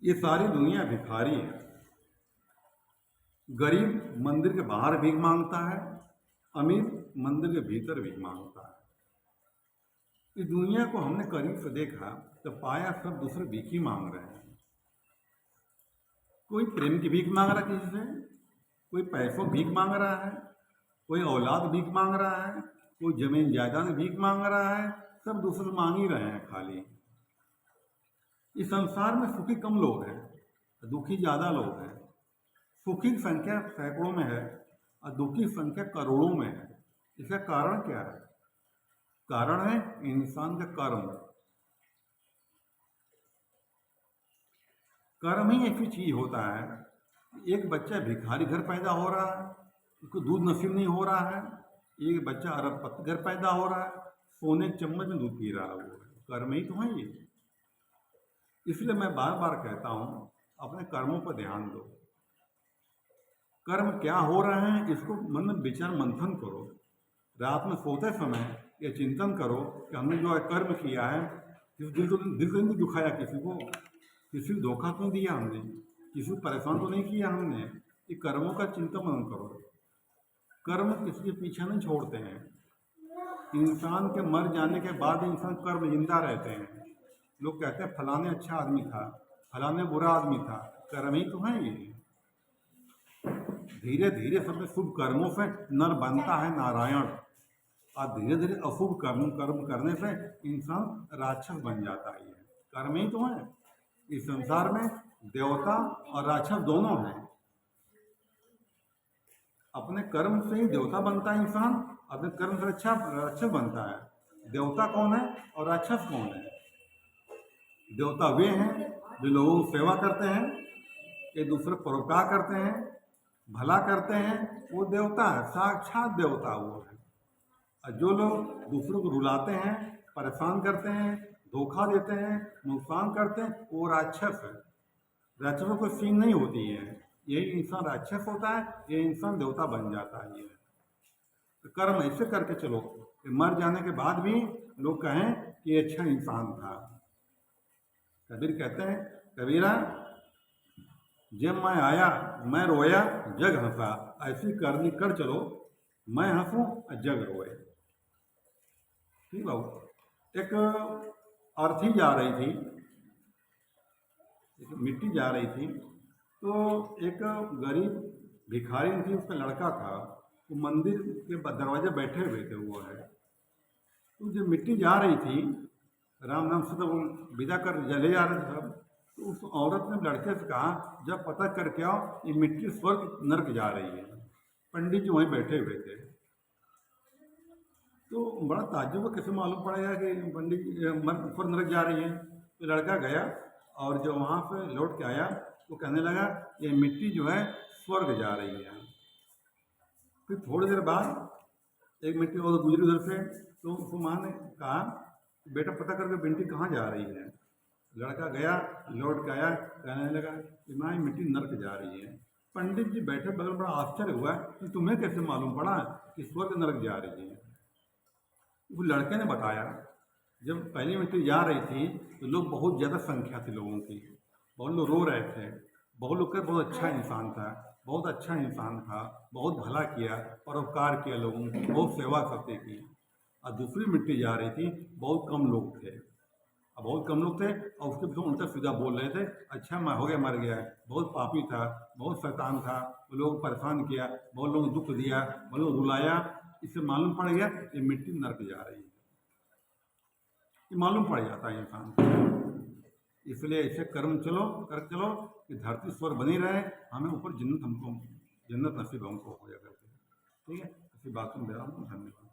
ये सारी दुनिया भिखारी है। गरीब मंदिर के बाहर भीख मांगता है, अमीर मंदिर के भीतर भीख मांगता है। इस दुनिया को हमने करीब से देखा तो पाया सब दूसरे भीख ही मांग रहे हैं। कोई प्रेम की भीख मांग रहा है किसी से, कोई पैसों भीख मांग रहा है, कोई औलाद भीख मांग रहा है, कोई जमीन जायदाद भीख मांग रहा है। सब दूसरे मांग ही रहे हैं खाली। इस संसार में सुखी कम लोग हैं, दुखी ज्यादा लोग हैं। सुखी की संख्या सैकड़ों में है और दुखी की संख्या करोड़ों में है। इसका कारण क्या है? कारण है इंसान का कर्म। कर्म ही ऐसी चीज होता है। एक बच्चा भिखारी घर पैदा हो रहा है, उसको दूध नसीब नहीं हो रहा है। एक बच्चा अरबपति घर पैदा हो रहा है, सोने के चम्मच में दूध पी रहा है। वो कर्म ही तो है ये। इसलिए मैं बार बार कहता हूं, अपने कर्मों पर ध्यान दो। कर्म क्या हो रहे हैं इसको मन में विचार मंथन करो। रात में सोते समय ये चिंतन करो कि हमने जो कर्म किया है, दिल तो नहीं दुखाया किसी को, किसी को धोखा तो नहीं दिया हमने, किसी को परेशान तो नहीं किया हमने। ये कर्मों का चिंतन मनन करो। कर्म किसी के पीछे नहीं छोड़ते हैं। इंसान के मर जाने के बाद इंसान कर्म जिंदा रहते हैं। लोग कहते हैं फलाने अच्छा आदमी था, फलाने बुरा आदमी था। कर्म ही तो है ये। धीरे धीरे सब शुभ कर्मों से नर बनता है नारायण, और धीरे धीरे अशुभ कर्म करने से इंसान राक्षस बन जाता है। कर्म ही तो है। इस संसार में देवता और राक्षस दोनों हैं। अपने कर्म से ही देवता बनता है इंसान, अपने कर्म से अच्छा राक्षस बनता है। देवता कौन है और राक्षस कौन है? देवता वे हैं जो लोगों की सेवा करते हैं, एक दूसरे परोपकार करते हैं, भला करते हैं। वो देवता है, साक्षात देवता वो है। और जो लोग दूसरों को रुलाते हैं, परेशान करते हैं, धोखा देते हैं, नुकसान करते हैं, वो राक्षस है। राक्षसों को सीन नहीं होती है। यही इंसान राक्षस होता है, ये इंसान देवता बन जाता है। ये तो कर्म ऐसे करके चलो कि मर जाने के बाद भी लोग कहें कि ये अच्छा इंसान था। कबीर कहते हैं, कबीरा जब मैं आया मैं रोया जग हंसा, ऐसी करनी कर चलो मैं हंसूं और जग रोए। ठीक बाबू। एक अर्थी जा रही थी, एक मिट्टी जा रही थी, तो एक गरीब भिखारी थी, उसका लड़का था, वो मंदिर के दरवाजे बैठे हुए थे। वो है तो जब मिट्टी जा रही थी, राम नाम से तो विदा कर जले जा रहे थे सब, तो उस औरत ने लड़के से कहा, जब पता करके आओ ये मिट्टी स्वर्ग नर्क जा रही है। पंडित जी वहीं बैठे हुए थे। तो बड़ा ताज्जुब को कैसे मालूम पड़ेगा कि पंडित स्वर्ग नर्क जा रही है? तो लड़का गया और जो वहाँ से लौट के आया, वो कहने लगा ये मिट्टी जो है स्वर्ग जा रही है। फिर थोड़ी देर बाद एक मिट्टी और गुजरी उधर से, तो उसको माँ ने कहा, बेटा पता करके मिट्टी कहाँ जा रही है? लड़का गया, लौट के आया, कहने लगा कि माँ ये मिट्टी नर्क जा रही है। पंडित जी बैठे बगल, बड़ा आश्चर्य हुआ कि तुम्हें कैसे मालूम पड़ा कि स्वर्ग नर्क जा रही है? वो लड़के ने बताया, जब पहली मिट्टी जा रही थी तो लोग बहुत ज़्यादा संख्या थी लोगों की, बहुत लोग रो रहे थे। बहुत लोग का बहुत अच्छा इंसान था, बहुत अच्छा इंसान था, बहुत भला किया, परोपकार किया, लोगों की बहुत सेवा करते की। और दूसरी मिट्टी जा रही थी, बहुत कम लोग थे, अब बहुत कम लोग थे और उसके पीछे उल्टा सीधा बोल रहे थे, अच्छा मैं हो गया मर गया, बहुत पापी था, बहुत शैतान था, लोग परेशान किया, बहुत लोगों को दुख दिया, बहुत लोग रुलाया। इससे मालूम पड़ गया ये मिट्टी नर्क जा रही है। ये मालूम पड़ जाता है इंसान को। इसलिए ऐसे कर्म चलो कर चलो कि धरती स्वर्ग बनी रहे, हमें ऊपर जन्नत नसीब हमको हो जाए करके। ठीक है, इसी बात में मेरा धन्यवाद।